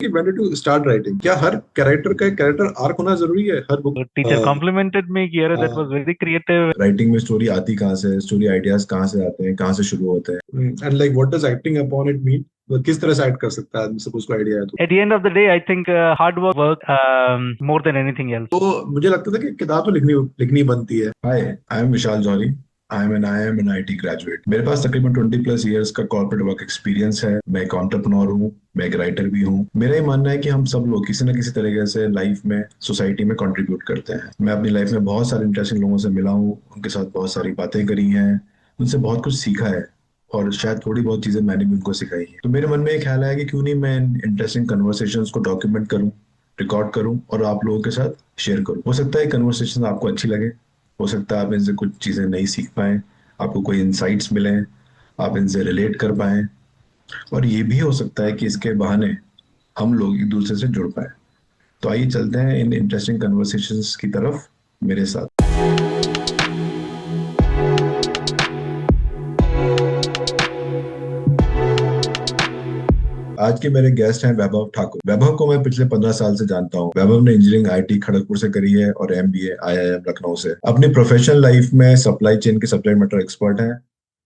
कि when did you start writing? क्या हर character का एक कैरेक्टर आर्क होना जरूरी है हर बुक? Teacher complimented me कि अरे that was very creative. Writing में स्टोरी आती कहाँ से है, स्टोरी आइडियाज कहाँ से आते हैं, कहाँ से शुरू होते हैं, and like what does acting upon it mean? किस तरह से एक्ट कर सकता है आदमी, सपोज को आइडिया है तो। At the end of the day, I think hard work more than anything else. तो मुझे लगता था कि किताब तो लिखनी लिखनी बनती है। Hi, I am Vishal Johri. I am an IT graduate. मेरे पास तकरीबन 20+ इयर्स का कॉर्पोरेट वर्क एक्सपीरियंस है। मैं एक एंटरप्रेन्योर हूँ, मैं एक राइटर भी हूँ। मेरा ये मानना है कि हम सब लोग किसी न किसी तरीके से लाइफ में, सोसाइटी में कंट्रीब्यूट करते हैं। मैं अपनी लाइफ में बहुत सारे इंटरेस्टिंग लोगों से मिला हूँ, उनके साथ बहुत सारी बातें करी हैं, उनसे बहुत कुछ सीखा है, और शायद थोड़ी बहुत चीजें मैंने भी उनको सिखाई है। तो मेरे मन में एक ख्याल है कि क्यों नहीं मैं इन इंटरेस्टिंग कन्वर्सेशंस को डॉक्यूमेंट करूं, रिकॉर्ड करूं और आप लोगों के साथ शेयर करूं। हो सकता है कन्वर्सेशन आपको अच्छी लगे, हो सकता है आप इनसे कुछ चीज़ें नई सीख पाएं, आपको कोई इंसाइट्स मिले, आप इनसे रिलेट कर पाएं, और ये भी हो सकता है कि इसके बहाने हम लोग एक दूसरे से जुड़ पाए। तो आइए चलते हैं इन इंटरेस्टिंग कन्वर्सेशंस की तरफ मेरे साथ। आज के मेरे गेस्ट हैं वैभव ठाकुर। वैभव को मैं पिछले 15 साल से जानता हूँ। वैभव ने इंजीनियरिंग आईटी खड़गपुर से करी है और एमबीए आईआईएम लखनऊ से। अपनी प्रोफेशनल लाइफ में सप्लाई चेन के सब्जेक्ट मैटर एक्सपर्ट हैं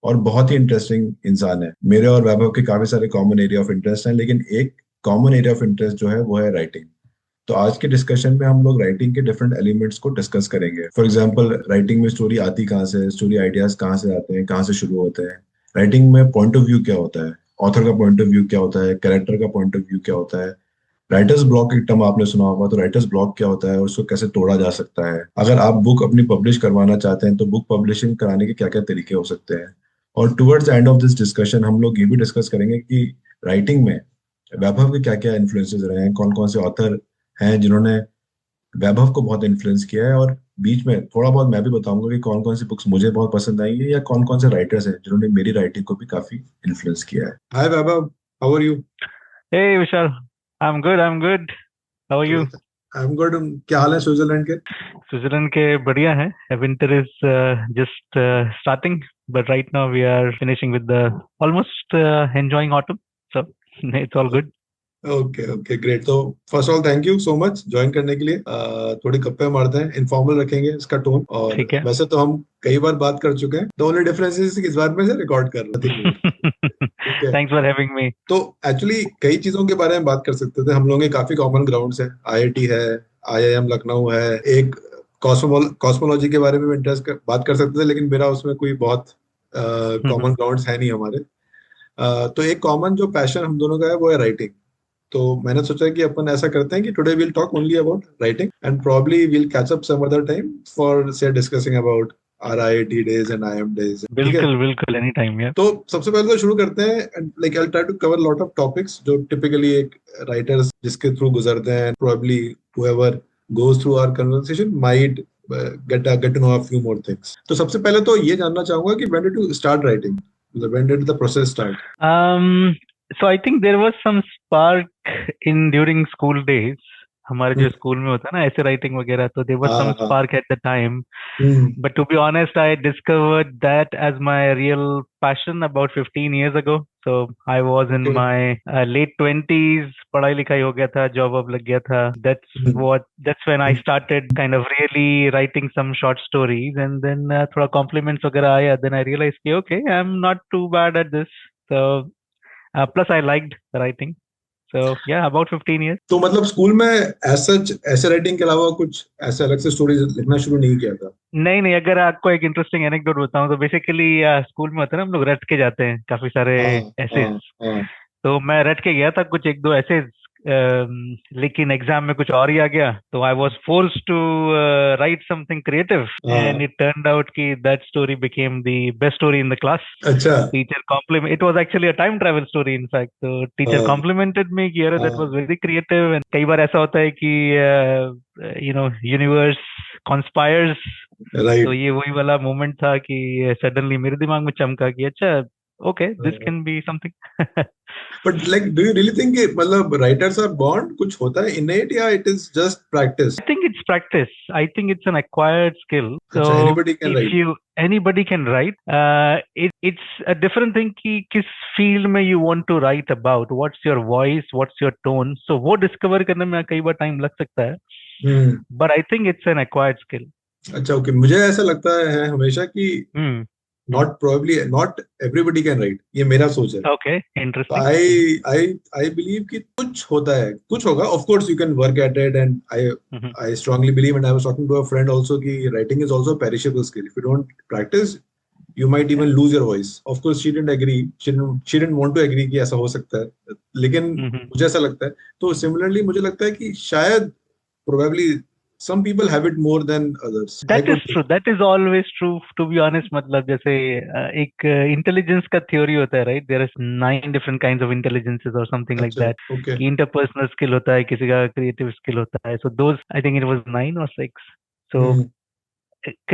और बहुत ही इंटरेस्टिंग इंसान है। मेरे और वैभव के काफी सारे कॉमन एरिया ऑफ इंटरेस्ट हैं, लेकिन एक कॉमन एरिया ऑफ इंटरेस्ट जो है वो है राइटिंग। तो आज के डिस्कशन में हम लोग राइटिंग के डिफरेंट एलिमेंट्स को डिस्कस करेंगे। फॉर एग्जांपल, राइटिंग में स्टोरी आती कहाँ से है, स्टोरी आइडियाज कहाँ से आते हैं, कहाँ से शुरू होते हैं, राइटिंग में पॉइंट ऑफ व्यू क्या होता है, ऑथर का पॉइंट ऑफ व्यू क्या होता है, कैरेक्टर का पॉइंट ऑफ व्यू क्या होता है, राइटर्स ब्लॉक एक टर्म आपने सुना होगा, तो राइटर्स ब्लॉक क्या होता है और उसको कैसे तोड़ा जा सकता है। अगर आप बुक अपनी पब्लिश करवाना चाहते हैं तो बुक पब्लिशिंग कराने के क्या क्या तरीके हो सकते हैं। और towards end of this discussion हम लोग ये भी डिस्कस करेंगे कि राइटिंग में वैभव के क्या क्या इन्फ्लुएंसेस रहे हैं, कौन कौन से ऑथर हैं जिन्होंने वैभव को बहुत इन्फ्लुएंस किया है, और बीच में थोड़ा बहुत मैं भी बताऊंगा कि कौन कौन सी बुक्स मुझे बहुत पसंद आई है या कौन कौन से राइटर्स हैं जिन्होंने मेरी राइटिंग को भी काफी इन्फ्लुएंस किया है। Hi Vaibhav, how are you? Hey Vishal, I'm good. I'm good. How are you? I am good. क्या हाल है स्विट्जरलैंड के? स्विट्जरलैंड के बढ़िया है. Winter is just starting, but right now we are finishing with the almost enjoying autumn. So it's all good. Okay okay, great. तो first of all thank you so much join करने के लिए। थोड़ी गप्पे मारते हैं, इनफॉर्मल रखेंगे इसका टोन। और ठीक है. वैसे तो हम कई बार बात कर चुके हैं, द ओनली डिफरेंस इस बार में से रिकॉर्ड कर रहे थे। ठीक है। Thanks for having me. तो एक्चुअली कई चीजों के बारे में बात कर सकते थे हम लोगों के, काफी कॉमन ग्राउंड्स है। आईआईटी है, आईआईएम लखनऊ है, एक कॉस्मोलॉजी के बारे में बात कर सकते थे, लेकिन मेरा उसमें कोई बहुत कॉमन ग्राउंड्स है नहीं हमारे। तो एक कॉमन जो पैशन हम दोनों का है वो है राइटिंग। तो मैंने सोचा कि अपन ऐसा करते हैं कि today will talk only about writing and probably will catch up some other time for say discussing about our IIT days and IIM days. ठीक है। बिल्कुल बिल्कुल एनी टाइम यार. तो सबसे पहले तो शुरू करते हैं। Like I try to cover lot of topics जो टिपिकली एक राइटर्स जिसके थ्रू गुजरते हैं, probably whoever goes through our conversation might get to know a few more things. तो सबसे पहले तो ये जानना चाहूंगा कि when did you start writing? मतलब when did the process start? So I think there was some spark in during school days. हमारे जो स्कूल में होता है ना ऐसे राइटिंग वगैरह, तो there was some हाँ हाँ। spark at the time. Hmm. But to be honest, I discovered that as my real passion about 15 years ago. So I was in Okay. my late 20s. पढ़ाई लिखाई हो गया था, job अब लग गया था. That's when I started kind of really writing some short stories, and then थोड़ा compliments वगैरह आया. Then I realized कि okay, I'm not too bad at this. So plus I liked writing. So yeah, about 15 years. तो मतलब school में ऐसे writing के अलावा कुछ ऐसे अलग से स्टोरीज लिखना शुरू नहीं किया था? नहीं नहीं, अगर आपको एक इंटरेस्टिंग एनेक्डोट बताऊं तो बेसिकली स्कूल में होता है ना, हम लोग रट के जाते हैं काफी सारे हाँ हाँ एसेज. हाँ। तो मैं रट के गया था कुछ एक दो एसेज, लेकिन एग्जाम में कुछ और ही आ गया, तो I was forced to write something creative, and it turned out कि that story became the best story in the class. अच्छा। Teacher compliment, it was actually a time travel story in fact. तो teacher हाँ complimented me कि अरे that was हाँ। Very creative. And कई बार ऐसा होता है कि यूनिवर्स कॉन्स्पायर्स. तो राइट। ये वही वाला मोमेंट था कि सडनली मेरे दिमाग में चमका कि अच्छा, okay, this can be something. But like, do you really think मतलब writers are born? कुछ होता है innate या it is just practice? I think it's practice. I think it's an acquired skill. अच्छा, So anybody can if write. anybody can write, it's a different thing कि किस field में you want to write about, what's your voice, what's your tone. So वो discover करने में कई बार time लग सकता है. हम्म But I think it's an acquired skill. अच्छा, ओके, मुझे ऐसा लगता है हमेशा कि Hmm. not everybody can write, ये मेरा सोच है. Okay, तो interesting. I believe कि कुछ होता है, कुछ होगा. Of course you can work at it, and Mhm. I strongly believe, and I was talking to a friend also कि writing is also a perishable skill. If you don't practice, you might even lose your voice. Of course she didn't agree. She didn't want to agree कि ऐसा हो सकता है, लेकिन Mhm. मुझे ऐसा लगता है. तो similarly मुझे लगता है कि शायद probably some people have it more than others. I That is could true. That is always true. To be honest, मतलब जैसे एक intelligence का theory होता है, right? There is 9 different kinds of intelligences or something like अच्छा, that. okay. कि interpersonal skill होता है, किसी का creative skill होता है. So those, I think it was 9 or 6. So hmm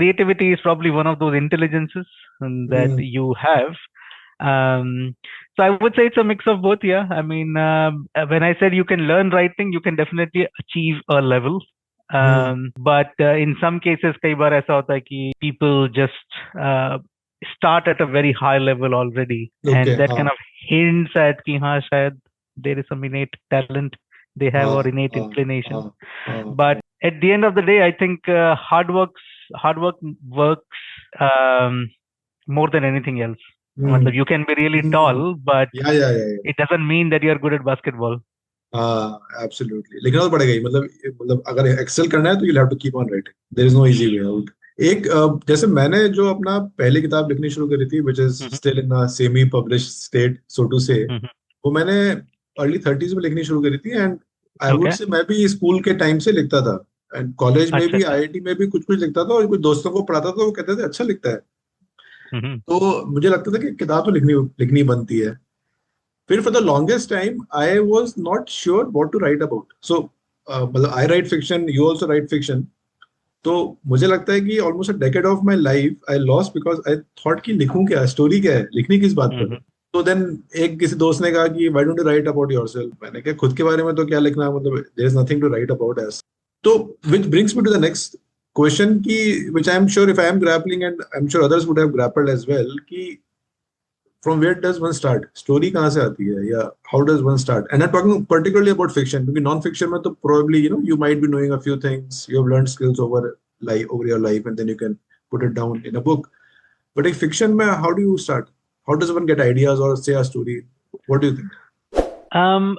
creativity is probably one of those intelligences that hmm you have. So I would say it's a mix of both. Yeah, I mean, when I said you can learn writing, you can definitely achieve a level. Hmm But in some cases, कई बार ऐसा होता है कि people just start at a very high level already, okay, and that हाँ kind of hints at कि हाँ शायद there is some innate talent they have हाँ or innate हाँ हाँ inclination. हाँ But at the end of the day, I think hard work works more than anything else. हम्म मतलब you can be really hmm tall, but या it doesn't mean that you're good at basketball. हाँ, absolutely. लिखना तो पड़ेगा ही, मतलब अगर Excel करना है तो you have to keep on writing. There is no easy way out. एक जैसे मैंने जो अपना पहली किताब लिखनी शुरू करी थी, which is Mhm. Still in a semi published state, so to say, Mhm. वो मैंने अर्ली 30s में लिखनी शुरू करी थी. And I would Okay. से मैं भी स्कूल के टाइम से लिखता था, एंड कॉलेज में अच्छा भी, अच्छा. आईआईटी में भी कुछ कुछ लिखता था, और कुछ दोस्तों को पढ़ाता था तो वो कहते थे अच्छा लिखता है. Mhm. तो मुझे लगता था कि किताब तो लिखनी लिखनी बनती है. फिर for the longest time I was not sure what to write about. So मतलब I write fiction, you also write fiction. तो मुझे लगता है कि almost a decade of my life I lost because I thought कि लिखूं क्या, story क्या है, लिखनी किस बात पर है. Mhm. तो देन एक किसी दोस्त ने कहा कि why don't you right about yourself. मैंने कहा खुद के बारे में तो क्या लिखना, मतलब there is nothing to write about as. तो which brings me to the next question की, which I am sure if I am grappling, and I am sure others would have grappled as well, कि from where does one start? Story कहाँ से आती है, या how does one start? And I'm talking particularly about fiction, क्योंकि non-fiction में तो probably you might be knowing a few things, you have learned skills over your life, and then you can put it down in a book. But in fiction में, how do you start? How does one get ideas or say a story? What do you think? Um,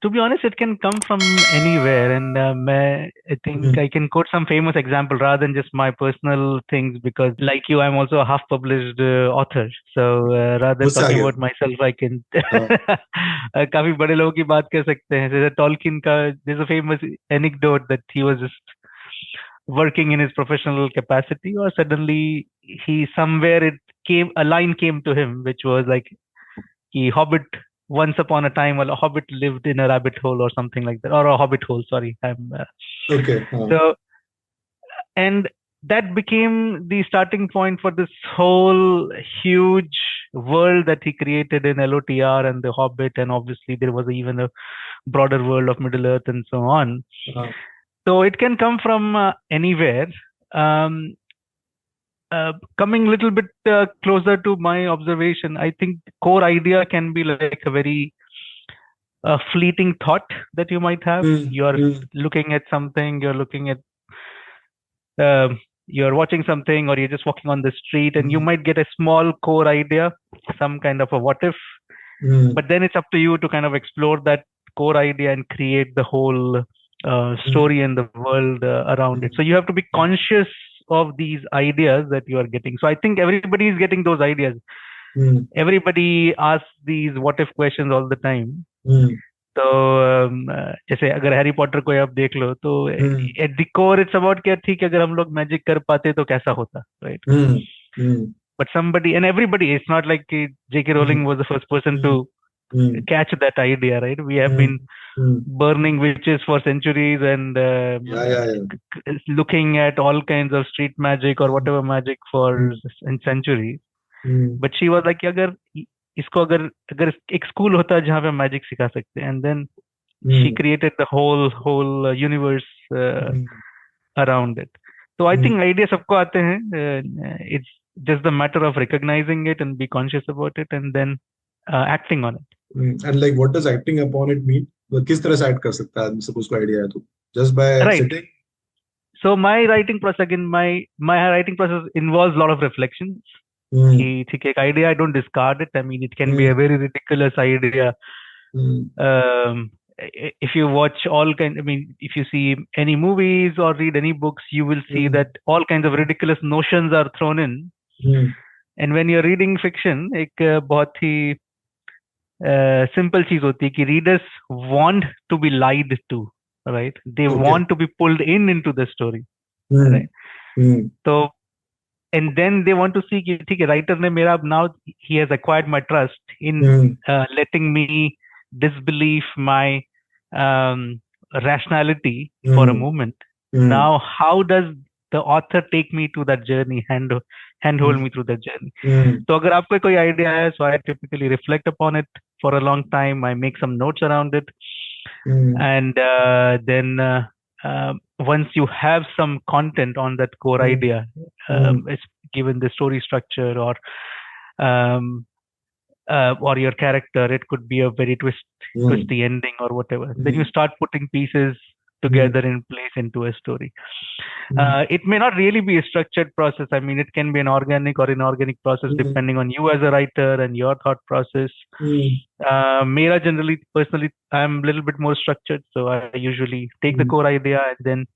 to be honest, it can come from anywhere, and I think Hmm. I can quote some famous example rather than just my personal things because, like you, I'm also a half-published author. So rather than मुझसे talking आगे about हो. myself, I can हाँ. काफी बड़े लोगों की बात कर सकते हैं. जैसे Tolkien का, there's a famous anecdote that he was just working in his professional capacity, or suddenly he somewhere a line came to him, which was like, "He Hobbit." Once upon a time, a hobbit lived in a rabbit hole or something like that, or a hobbit hole. Sorry, Okay. हाँ. so, and that became the starting point for this whole huge world that he created in LOTR and the Hobbit, and obviously there was even a broader world of Middle Earth and so on. हाँ. So it can come from anywhere. Um, Coming a little bit closer to my observation, I think core idea can be like a very fleeting thought that you might have. Hmm. You're Hmm. looking at something, you're watching something, or you're just walking on the street, and you might get a small core idea, some kind of a what if. Hmm. But then it's up to you to kind of explore that core idea and create the whole story and the world around it. So you have to be conscious of these ideas that you are getting. So I think everybody is getting those ideas. Hmm. Everybody asks these what if questions all the time. Hmm. तो जैसे अगर Harry Potter को आप देख लो तो Hmm. At the core it's about क्या, ठीक है, अगर हम लोग मैजिक कर पाते तो कैसा होता, right? Hmm. Hmm. But somebody, and everybody, it's not like J.K. Rowling was the first person to Hmm. catch that idea, right? We have Hmm. been Hmm. burning witches for centuries and Yeah. looking at all kinds of street magic or whatever magic for centuries. Hmm. But she was like, अगर इसको अगर अगर एक school होता जहाँ पे magic सिखा सकते हैं, and then she hmm created the whole universe hmm around it. तो आई हम्म थिंक आइडिया सबको आते हैं. It's just the matter of recognizing it and be conscious about it and then acting on it. And like what does acting upon it mean? किस तरह से act कर सकता है आदमी, सपोज को आइडिया है तो just by right. Sitting? So my writing process, again, my writing process involves a lot of reflections. कि हम्म ठीक है, एक idea, I don't discard it. I mean, it can be a hmm very ridiculous idea. Hmm If you watch all kind, I mean, if you see any movies or read any books, you will see hmm that all kinds of ridiculous notions are thrown in. Hmm And when you're reading fiction, एक बहुत ही simple चीज होती है कि readers want to be lied to, right? They okay want to be pulled into the story, hmm right? हम्म तो and then they want to see कि ठीक है, writer ने मेरा now he has acquired my trust in hmm letting me disbelieve my um, rationality for a hmm moment. Hmm Now how does the author take me to that journey, handhold me through that journey? हम्म तो अगर आपको कोई idea है, so I typically reflect upon it for a long time. I make some notes around it, hmm and then once you have some content on that core hmm idea, hmm it's given the story structure um, or your character, it could be a very hmm twisty ending or whatever, then you hmm start putting pieces hmm together in place into a story. Hmm It may not really be a structured process. I mean, it can be an organic or inorganic process hmm depending on you as a writer and your thought process. Hmm Mera generally, personally, I'm a little bit more structured, so I usually take the core idea and then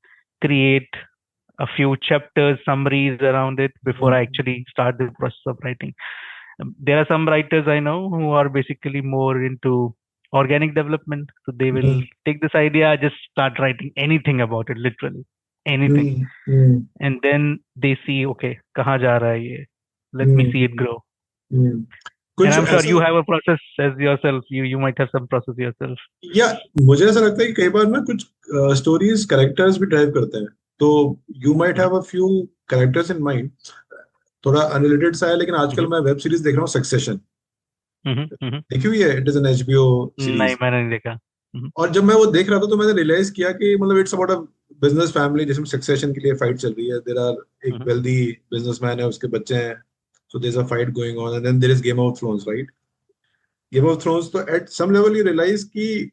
create a few chapters, summaries around it before I actually start the process of writing. There are some writers I know who are basically more into organic development, so they will hmm take this idea, just start writing anything about it, literally anything, hmm and then they see, okay, kahan ja raha hai ye, let me see it hmm grow. Hmm And कुछ I'm sure ऐसा, you have a process as yourself. You might have some process yourself. या मुझे ऐसा लगता है कि कई बार ना कुछ स्टोरीज कैरेक्टर्स भी ड्राइव करते हैं, तो you might Mhm, have a few characters in mind. थोड़ा अनरिलेटेड सा है, लेकिन आजकल mhm, मैं वेब सीरीज देख रहा हूँ, सक्सेशन. mhm. देखी हुई है? इट इज एन एचबीओ नहीं, सीरीज. मैंने नहीं देखा. Mhm, और जब मैं वो देख रहा था तो मैंने रियलाइज किया कि मतलब it's about a business family जिसमें सक्सेशन के लिए फाइट चल रही है. देयर आर एक mhm, वेल्दी बिजनेसमैन है, उसके बच्चे हैं, so there is a fight going on, and then there is Game of Thrones, right? Game of Thrones, तो at some level you realise कि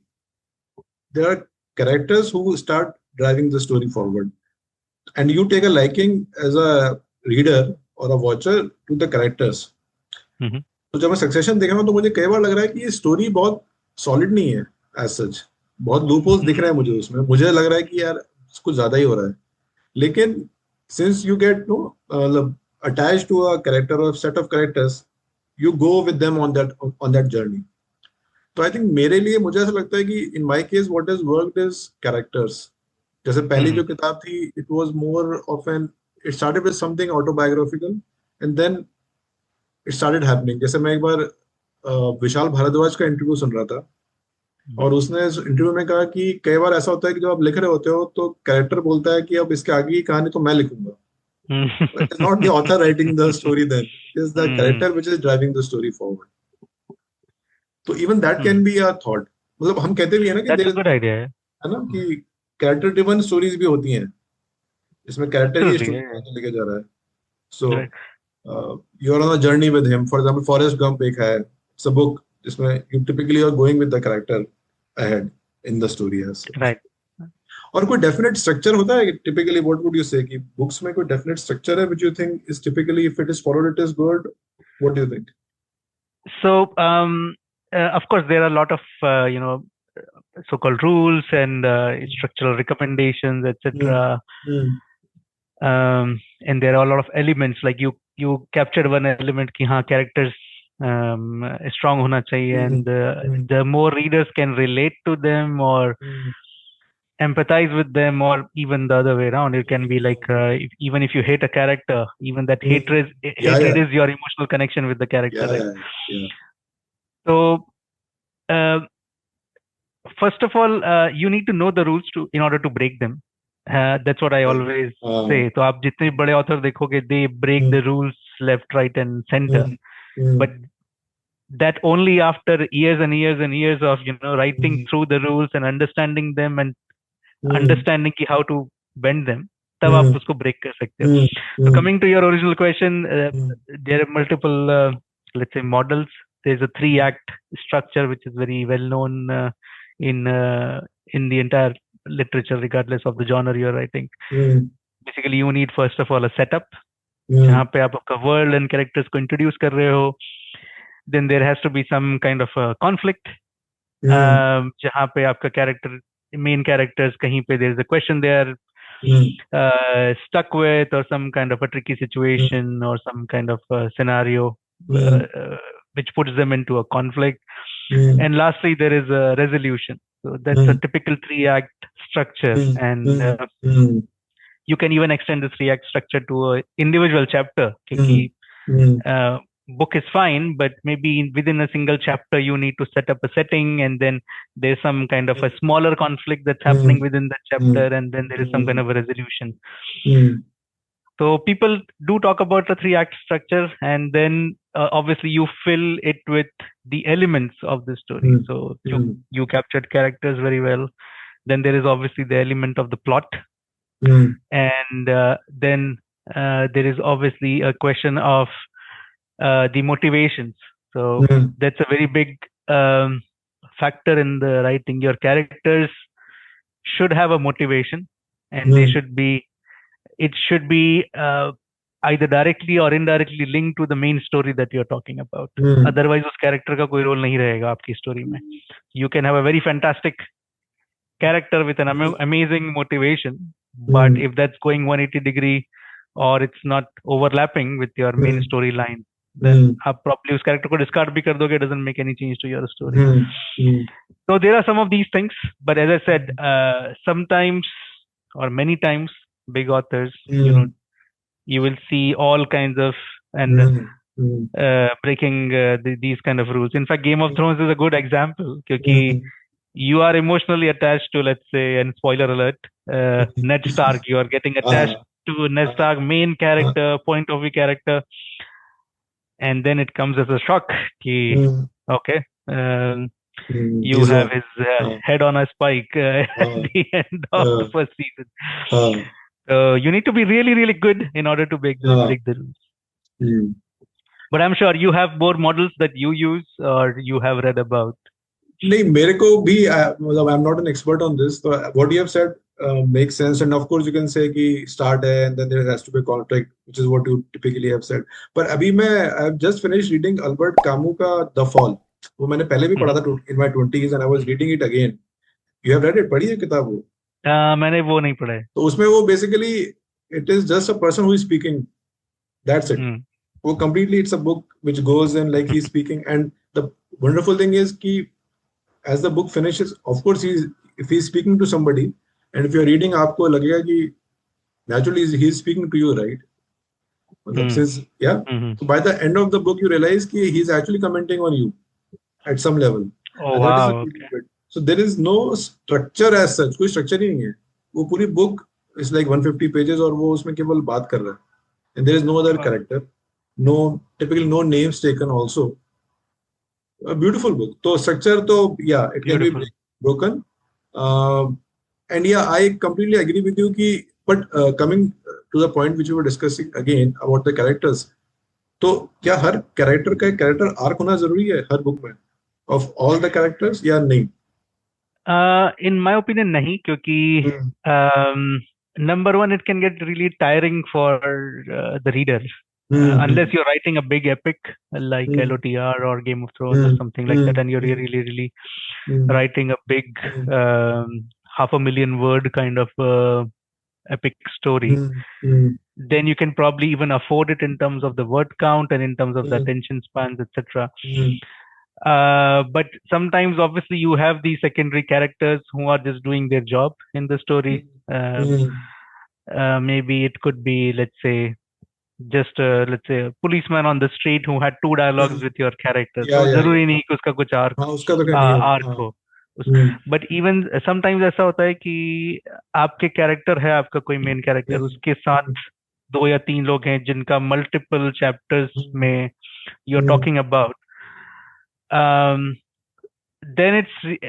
there are characters who start driving the story forward, and you take a liking as a reader or a watcher to the characters. mhm, तो जब मैं succession देख रहा हूँ तो मुझे कई बार लग रहा है कि ये स्टोरी बहुत सॉलिड नहीं है एज सच. बहुत लूप होल्स दिख रहे हैं मुझे उसमें. मुझे लग रहा है कि यार कुछ ज्यादा ही हो रहा है. लेकिन सिंस यू गेट नो मतलब अटैच टू अ कैरेक्टर और set of characters, you go with them on that journey. तो आई थिंक मेरे लिए मुझे ऐसा लगता है कि in my case what is worked is characters. जैसे पहली mhm, जो किताब थी, it was more of an, it started with something autobiographical, and then it started happening. जैसे मैं एक बार विशाल भारद्वाज का इंटरव्यू सुन रहा था, mhm. और उसने इंटरव्यू में कहा कि कई बार ऐसा होता है कि जब आप लिख रहे होते हो तो कैरेक्टर बोलता है कि अब इसके आगे की कहानी तो मैं लिखूंगा. It is not the author writing the story, then it is the Mhm. Character which is driving the story forward. तो even that can Mhm. Be a thought. मतलब हम कहते भी है ना कि That's there a is, good idea. है ना, कि कैरेक्टर ड्रिवन स्टोरीज भी होती हैं, इसमें कैरेक्टर ही Absolutely. स्टोरी Yeah, आगे लेके जा रहा है. So yeah. Right. You are on a journey with him. For example Forrest Gump एक है, इट्स अ बुक जिसमें you typically are going with the character ahead in the story as such. Right. और कोई definite structure होता है typically? What would you से कि books में कोई डेफिनेट स्ट्रक्चर है which you think is typically, if it is followed it is good? What do you think? So, of course, there are a lot of so-called rules and structural recommendations, hmm etc. Hmm And there are a lot of elements, like you captured one element कि हाँ, characters strong होना चाहिए, हम्म and hmm the more readers can relate to them or hmm empathize with them, or even the other way around, it can be like even if you hate a character, even that या hatred is your emotional connection with the character, या right? या So uh, first of all, you need to know the rules to in order to break them. That's what I always say. हाँ तो आप जितने बड़े author देखोगे, they break the rules left, right, and center. Hmm hmm But that only after years and years and years of writing hmm through the rules and understanding them and hmm understanding ki how to bend them, तब आप हम्म उसको break कर सकते हो. हम्म So hmm coming to your original question, hmm there are multiple, let's say, models. There's a three-act structure which is very well known in uh, in the entire literature, regardless of the genre you're writing. Hmm Basically, you need first of all a setup, हम्म जहाँ पे आप आपका world and characters को introduce कर रहे हो. Then there has to be some kind of conflict, hmm जहाँ पे आपका कैरेक्टर, मेन कैरेक्टर्स, कहीं पे there is a question they are hmm stuck with, or some kind of a tricky situation, or some kind of scenario uh, hmm uh, which puts them into a conflict. Hmm And lastly, there is a resolution. So that's a hmm typical three act structure. Hmm And hmm you can even extend the three act structure to a individual chapter, हम्म क्योंकि हम्म book is fine, but maybe within a single chapter you need to set up a setting, and then there's some kind of a smaller conflict that's happening within that chapter, and then there is some kind of a resolution. Hmm So people do talk about the three act structure, and then obviously you fill it with the elements of the story. Hmm So hmm you captured characters very well. Then there is obviously the element of the plot, hmm and then there is obviously a question of the motivations. So hmm that's a very big factor in the writing. Your characters should have a motivation, and they hmm should be, it should be either directly or indirectly linked to the main story that you're talking about. Hmm Otherwise उस character का कोई role नहीं रहेगा आपकी story में. You can have a very fantastic character with an amazing motivation, but hmm if that's going 180-degree, or it's not overlapping with your main hmm storyline, then हम्म आप probably उस character को discard भी कर दोगे. It doesn't make any change to your story. Hmm So there are some of these things, but as I said, sometimes or many times, big authors, hmm you will see all kinds of and hmm breaking these kind of rules. In fact, Game of Thrones is a good example, क्योंकि हम्म you are emotionally attached to, let's say, and spoiler alert, Ned Stark. You are getting attached हाँ to Ned हाँ Stark, main हाँ character, point of view character, and then it comes as a shock. Ki, hmm okay, you he's have on his हाँ head on a spike at हाँ the end of the हाँ first season. हाँ You need to be really, really good in order to हाँ break the rules. Hmm But I'm sure you have more models that you use or you have read about. नहीं मेरे को भी मतलब I am not an expert on this तो what you have said make sense and of course you can say कि start है and then there has to be contract which is what you typically have said पर अभी मैं I have just finished reading Albert Camus का the fall वो मैंने पहले भी पढ़ा हम्म। था in my 20s and I was reading it again you have read it पढ़ी है किताब वो मैंने वो नहीं पढ़ा है. तो उसमें वो basically it is just a person who is speaking that's it hmm. वो completely it's a book which goes in like he's speaking and the wonderful thing is कि as the book finishes, of course, if he's speaking to somebody, and if you're reading, आपको लगेगा कि naturally he's speaking to you, right? मतलब हम्म. since yeah, hmm. so by the end of the book, you realize कि he's actually commenting on you at some level, Oh and that is the wow, beauty okay. of it. So there is no structure as such, कोई structure ही नहीं है. वो पूरी book is like 150 pages और वो उसमें केवल बात कर रहा है, and there is no other Wow. character, no typically no names taken also. A beautiful book. So structure, तो yeah, it can be Beautiful. broken. Uh, and yeah, I completely agree with you. कि, but coming to the point which we were discussing again about the characters, तो क्या हर character का एक character arc होना जरूरी है हर book में of all the characters या नहीं? In my opinion, नहीं, क्योंकि number one, it can get really tiring for the reader. Unless you're writing a big epic like LOTR or Game of Thrones or something like that, and you're really writing a big 500,000 word kind of epic story, then you can probably even afford it in terms of the word count and in terms of the attention spans, etc. But sometimes, obviously, you have these secondary characters who are just doing their job in the story. Maybe it could be, let's say, just let's say a policeman on the street who had two dialogues with your character. Yeah, तो yeah, जरूरी yeah. नहीं कि उसका कुछ arc हाँ उसका तो क्या नहीं arc हाँ. हो. But even sometimes ऐसा होता है कि आपके character है, आपका कोई main character, उसके साथ दो या तीन लोग हैं जिनका multiple chapters में you're talking about. um, then it's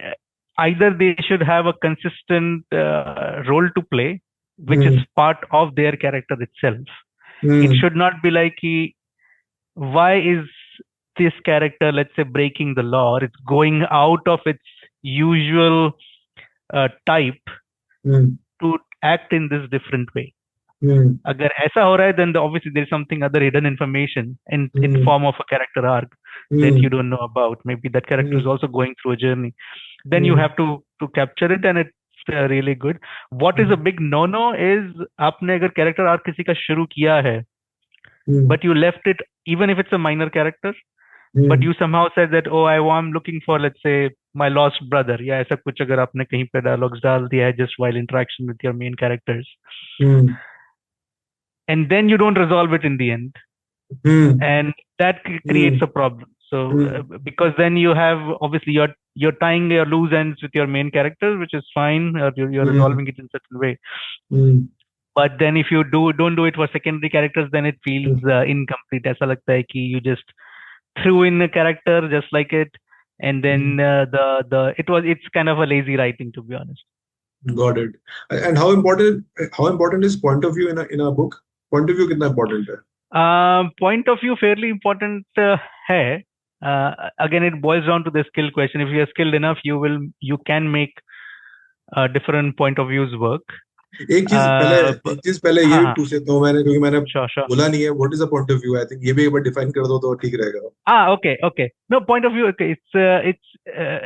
either they should have a consistent role to play, which is Hmm. part of their character itself. It Hmm. should not be like, why is this character, let's say, breaking the law, or it's going out of its usual type Hmm. to act in this different way. Hmm. अगर ऐसा हो रहा है, then obviously there is something other hidden information in Hmm. form of a character arc that you Hmm. don't know about. Maybe that character is Hmm. also going through a journey. Then you Hmm. have to capture it, and it's really good. What is a big no-no is, आपने अगर character arc किसी का शुरू किया है, Hmm. but you left it, even if it's a minor character, but Hmm. you somehow said that, oh, I'm looking for, let's say, my lost brother, या ऐसा कुछ अगर आपने कहीं पे dialogues डाल दिया है just while interaction with your main characters, Hmm. and then you don't resolve it in the end, Hmm. and that creates Hmm. a problem. So Hmm. because then you have, obviously, you're tying your loose ends with your main characters, which is fine, or you're Hmm. resolving it in a certain way. Hmm. But then if you don't do it for secondary characters, then it feels incomplete. ऐसा लगता है कि you just threw in a character just like it, and Hmm. then it's kind of a lazy writing, to be honest. Got it. And how important is point of view in a book? Point of view कितना important है? Point of view fairly important है. Again, it boils down to the skill question. If you are skilled enough, you can make different point of views work. एक चीज पहले ब- एक चीज पहले ये हाँ भी हाँ, पूछ लेता हूँ मैंने, क्योंकि मैंने sure sure. बोला नहीं है what is the point of view. I think ये भी एक बार डिफाइन कर दो तो ठीक रहेगा। Okay. No, point of view. Okay,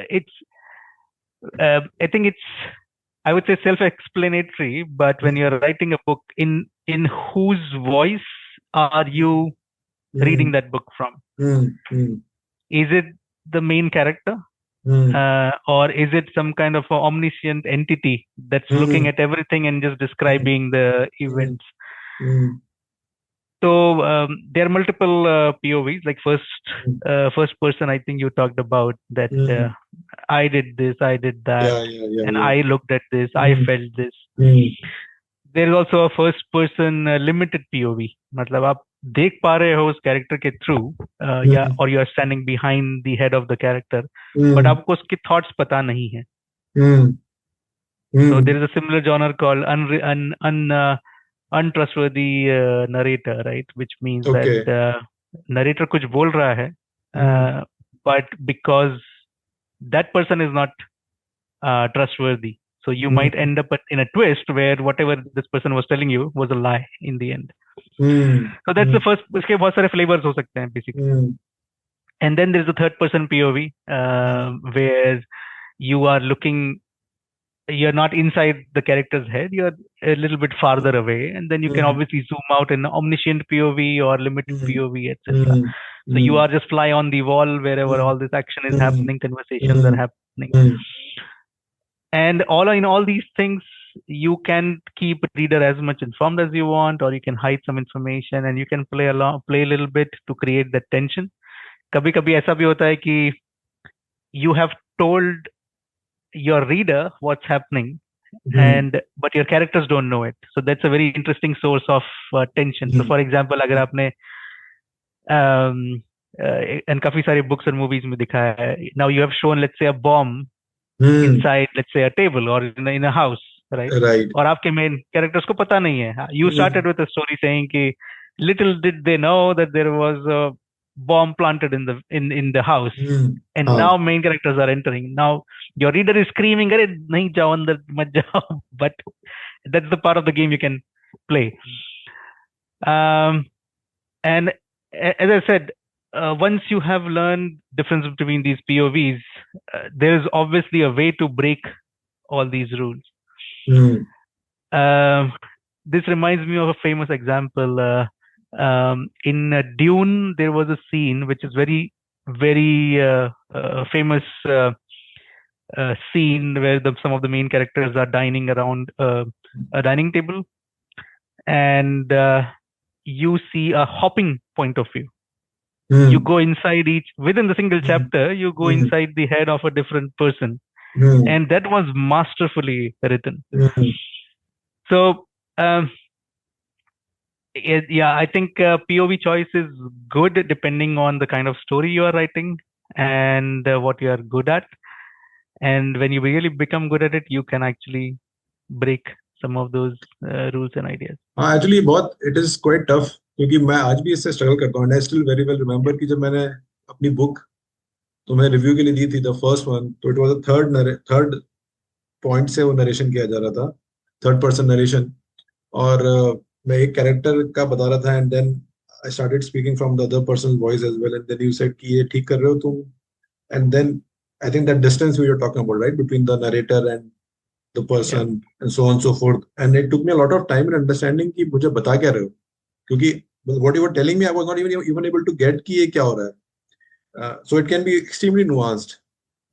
it's I think it's, I would say, self-explanatory. But when you're writing a book, in whose voice are you hmm. reading that book from? Hmm. Hmm. Is it the main character? Hmm. Or is it some kind of a omniscient entity that's looking hmm. at everything and just describing the hmm. events? Hmm. So there are multiple POVs. Like first person, I think you talked about that. Hmm. I did this, I did that, या and या। I looked at this, I hmm. felt this. Hmm. There is also a first person limited POV. मतलब आप देख पा रहे हो उस character के थ्रू, या हम्म। और you are standing behind the head of the character, but hmm. आपको उसके थॉट्स पता नहीं है. हम्म। So hmm. there is a similar genre called untrustworthy narrator, right? Which means okay. that narrator कुछ बोल रहा है, हम्म। but because that person is not trustworthy, so you might hmm. end up in a twist where whatever this person was telling you was a lie in the end. Hmm. So that's the first. इसके बहुत सारे flavors हो सकते हैं basically. Hmm. And then there's a third person POV, where you are looking, you're not inside the character's head, you're a little bit farther away, and then you can hmm. obviously zoom out in omniscient POV or limited hmm. POV, etc. Hmm. So you hmm. are just fly on the wall wherever hmm. all this action is hmm. happening, conversations are hmm. happening, hmm. and all these things, you can keep reader as much informed as you want, or you can hide some information, and you can play a little bit to create that tension. कभी कभी ऐसा भी होता है कि you have told your reader what's happening, hmm. and but your characters don't know it, so that's a very interesting source of tension. So hmm. for example, अगर आपने and काफी सारी books and movies में दिखाया है, now you have shown, let's say, a bomb hmm. inside, let's say, a table or in a house, right? Right. और आपके main characters को पता नहीं है. You hmm. started with a story saying कि little did they know that there was a bomb planted in the house, hmm. and हाँ। now main characters are entering. Now your reader is screaming, अरे नहीं जाओ अंदर मत जाओ, but that's the part of the game you can play. And as I said, once you have learned difference between these POVs, there is obviously a way to break all these rules. Hmm. This reminds me of a famous example. In Dune, there was a scene which is very, very famous scene where some of the main characters are dining around a dining table, and you see a hopping point of view. You hmm. go inside within the single hmm. chapter, you go hmm. inside the head of a different person, hmm. and that was masterfully written. Hmm. So, yeah, I think POV choice is good depending on the kind of story you are writing. and what you are good at. And when you really become good at it, you can actually break some of those rules and ideas. हाँ actually बहुत it is quite tough, क्योंकि मैं आज भी इससे struggle करता हूँ। I still very well Yeah. Remember कि जब मैंने अपनी बुक तुम्हें रिव्यू के लिए दी थी, द फर्स्ट वन, तो इट वाज थर्ड पॉइंट से वो नरेशन किया जा रहा था, थर्ड पर्सन नरेशन। और मैं एक कैरेक्टर का बता रहा था, and then I started speaking from the other person voice as well, and then you said कि ये ठीक कर रहे हो तुम। And then I think that distance we are talking about, right, between the narrator and the Yeah. Person and so on so forth, and it took me a lot of time in understanding कि मुझे बता क्या रहे हो, क्योंकि what you were telling me I was not even able to get कि ये क्या हो रहा है। So it can be extremely nuanced.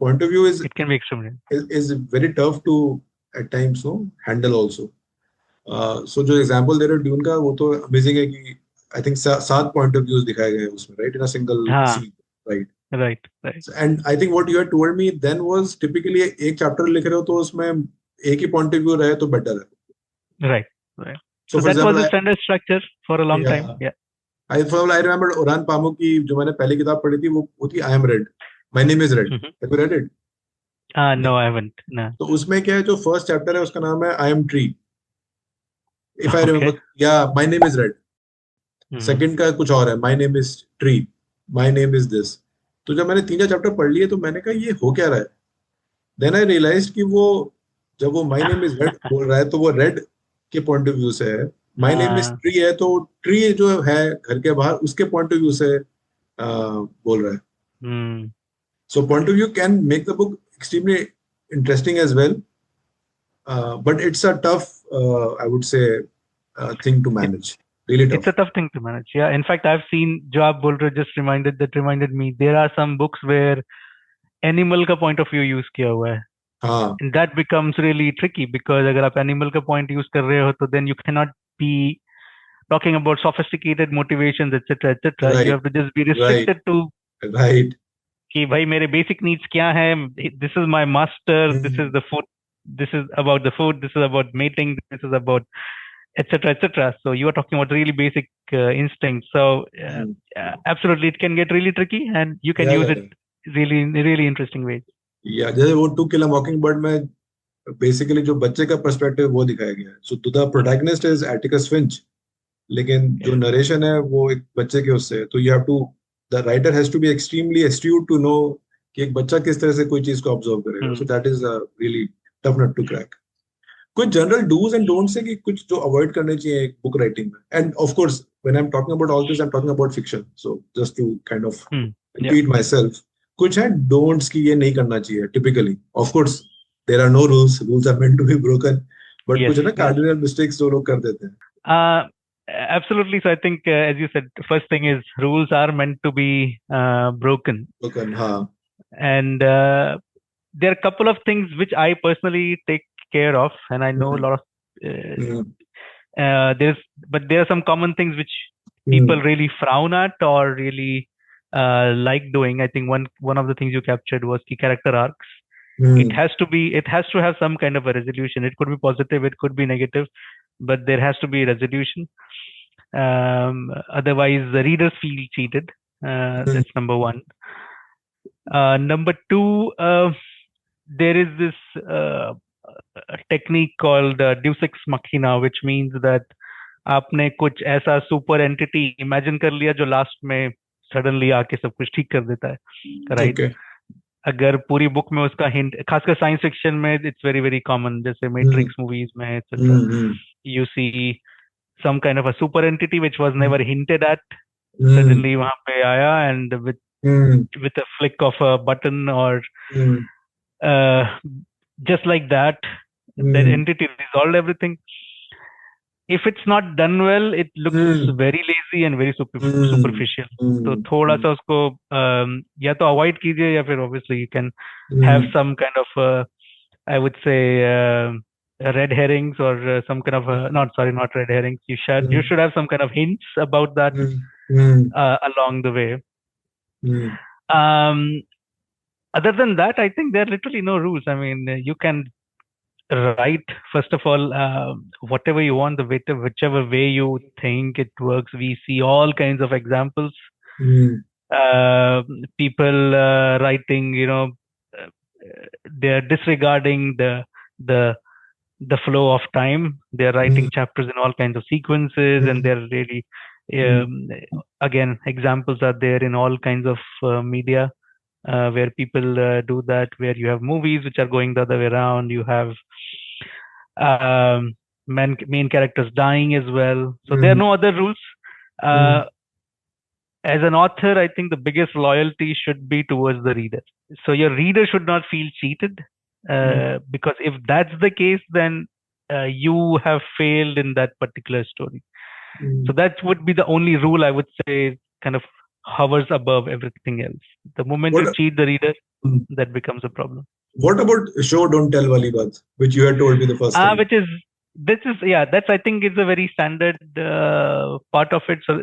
Point of view It can be extremely. is very tough to at times no handle also. So जो example दे रहे हो dune का, वो तो amazing है कि I think 7 point of views दिखाए गए हैं उसमें, right, in a single हाँ, scene, right. right, right, And I think what you had told me then was typically एक chapter लिख रहे हो तो उसमें एक ही point of view रहे तो better है। right, right. So So for that was example, the standard structure for a long time. yeah, Yeah. I remember Orhan Pamuk की जो मैंने पहली किताब पढ़ी थी वो थी I Am Red, My Name is Red. Mm-hmm. Have you read it? No, I haven't. No. तो उसमें क्या है, जो फर्स्ट चैप्टर है उसका नाम है I am tree, if I Okay. Remember, या my name is red. Mm-hmm. Second का कुछ और है, my name is tree, my name is this. तो जब मैंने 3 चैप्टर पढ़ लिए तो मैंने कहा ये हो क्या रहा है। देन आई रियलाइज कि वो जब वो माय नेम इज रेड बोल रहा है तो वो रेड के पॉइंट ऑफ व्यू से है, माय नेम इज ट्री है तो ट्री जो है घर के बाहर उसके पॉइंट ऑफ व्यू से बोल रहा है। Mm. So point of view can make the book extremely interesting as well, but it's a tough, I would say, thing to manage. Really It's tough. a tough thing to manage. Yeah. In fact, I've seen जो आप बोल रहे हो just reminded me there are some books where animal का point of view use किया हुआ है. हाँ, And that becomes really tricky because अगर आप animal का point use कर रहे हो तो then you cannot be talking about sophisticated motivations, etc., etc. You right, have to just be right, restricted to right. कि भाई मेरे बेसिक नीड्स क्या है, this is my master, this is the food, this is about the food, this is about mating, this is about etc etc. So you are talking about really basic instincts. So Mm. absolutely it can get really tricky and you can Yeah, use yeah, it really really interesting ways. yeah. जैसे वो to kill a mockingbird में basically जो बच्चे का perspective वो दिखाया गया है। So the protagonist is Atticus Finch, लेकिन जो Yeah. नरेशन है वो एक बच्चे के उससे है। तो you have to, the writer has to be extremely astute to know कि एक बच्चा किस तरह से कोई चीज को ऑब्जर्व करेगा। So that is really tough nut to crack. कुछ जनरल डूज एंड डोंट्स है कि कुछ जो अवॉइड करने चाहिए एक बुक राइटिंग में। And of course when I am talking about all this I am talking about fiction, so just to kind of Yeah. Repeat myself. कुछ है डोंट्स की ये नहीं करना चाहिए typically. Of course there are no rules are meant to be broken, but Yes. कुछ है ना Yes. कार्डिनल मिस्टेक्स जो लोग कर देते हैं। Uh, Absolutely. So I think, as you said, first thing is rules are meant to be broken. Broken, हाँ। And there are a couple of things which I personally take care of, and I know a lot of Mm. but there are some common things which people really frown at or really like doing. I think one of the things you captured was the character arcs. It has to have some kind of a resolution. It could be positive, it could be negative, but there has to be a resolution. Otherwise the readers feel cheated. That's number one. Number two, there is this technique called Deus Ex Machina, which means that आपने कुछ ऐसा super entity imagine कर लिया जो last में suddenly आके सब कुछ ठीक कर देता है, राइट? Okay. अगर पूरी बुक में उसका हिंट, खासकर साइंस फिक्शन में इट्स वेरी वेरी कॉमन, जैसे मैट्रिक्स मूवीज में etcetera, you see some kind of a super entity which was never hinted at, suddenly वहां पे आया and with a flick of a button or just like that, that entity resolved everything. If it's not done well, it looks very lazy and very superficial. तो थोड़ा सा उसको या तो avoid कीजिए या फिर obviously you can have some kind of I would say red herrings or some kind of not red herrings. You should have some kind of hints about that along the way. Other than that, I think there are literally no rules. I mean, you can write, first of all, whatever you want, whichever way you think it works. We see all kinds of examples. uh, people writing, uh, they're disregarding the the flow of time. They're writing chapters in all kinds of sequences, and they're really um, again, examples are there in all kinds of media where people do that. Where you have movies which are going the other way around. You have main characters dying as well. So there are no other rules. Uh, as an author, I think the biggest loyalty should be towards the reader. So your reader should not feel cheated, because if that's the case, then you have failed in that particular story. So that would be the only rule I would say kind of hovers above everything else. The moment you What cheat the reader, that becomes a problem. what about show don't tell wali baat, which you had told me the first time? That's I think is a very standard part of it. So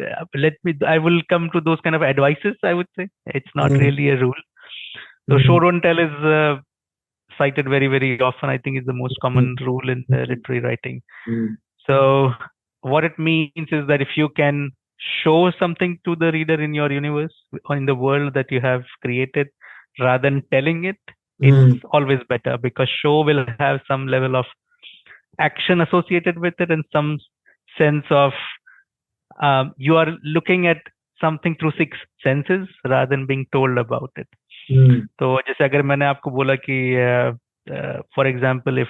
I will come to those kind of advices. I would say it's not really a rule. So show don't tell is cited very very often. I think is the most common rule in literary writing. So what it means is that if you can show something to the reader in your universe or in the world that you have created, rather than telling it, it's always better, because show will have some level of action associated with it and some sense of you are looking at something through six senses rather than being told about it. तो जैसे अगर मैंने आपको बोला कि for example, if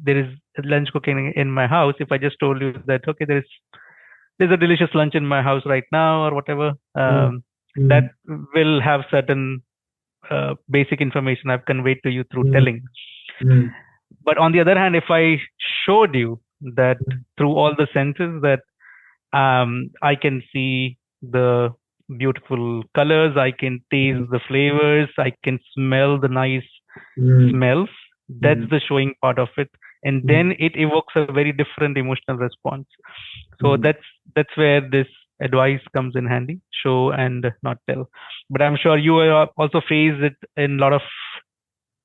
there is lunch cooking in my house, if I just told you that okay, there's a delicious lunch in my house right now or whatever, that will have certain basic information I've conveyed to you through telling. But on the other hand, if I showed you that through all the senses that I can see the beautiful colors, I can taste the flavors, I can smell the nice smells, that's the showing part of it. And then it evokes a very different emotional response. So that's where this advice comes in handy, show and not tell. But I'm sure you also face it in a lot of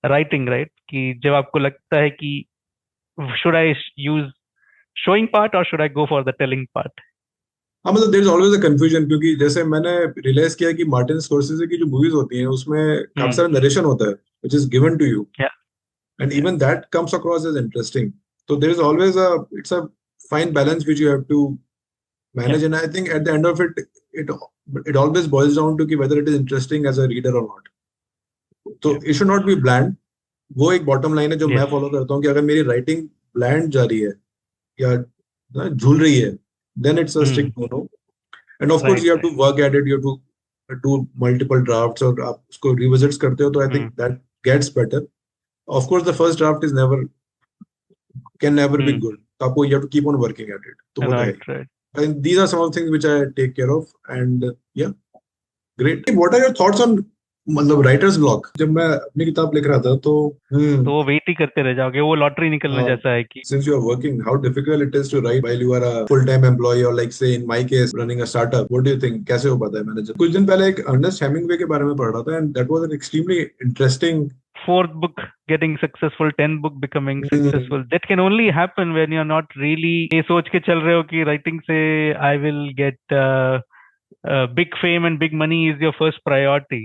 writing, right? कि जब आपको लगता है कि should I use showing part or should I go for the telling part? हाँ, मतलब there is always a confusion, क्योंकि जैसे मैंने रियलाइज किया कि मार्टिन स्कोर्सेज़े की जो मूवीज होती हैं उसमें काफी सारा नरेशन होता है which is given to you, and even that comes across as interesting. तो there is always it's a fine balance which you have to manage, and I think at the end of it always boils down to कि whether it is interesting as a reader or not. तो it should not be bland. वो एक bottom line है जो मैं follow करता हूँ कि अगर मेरी राइटिंग ब्लैंड जा रही है या झूल रही है, then it's a strict no. And of course you have to work at it, you have to do multiple drafts और आप उसको revisits करते हो, तो I think that gets better. Of course the first draft can never be good. तो आपको you have to keep on working at it. तो वो है. And these are some of the things which I take care of, and yeah, great. What are your thoughts on मतलब writers block? जब मैं अपनी किताब लिख रहा था तो वो वेट ही करते रह जाओगे, वो लॉटरी निकलने जैसा है कि since you are working, how difficult it is to write while you are a full-time employee or like say in my case running a startup. What do you think? कैसे हो पाता है मैनेजर? कुछ दिन पहले एक अर्नेस्ट हेमिंगवे के बारे में पढ़ रहा था, and that was an extremely interesting. Fourth book getting successful, 10th book becoming successful. That can only happen when you're not really ये सोच के चल रहे हो कि writing से I will get big fame and big money is your first priority.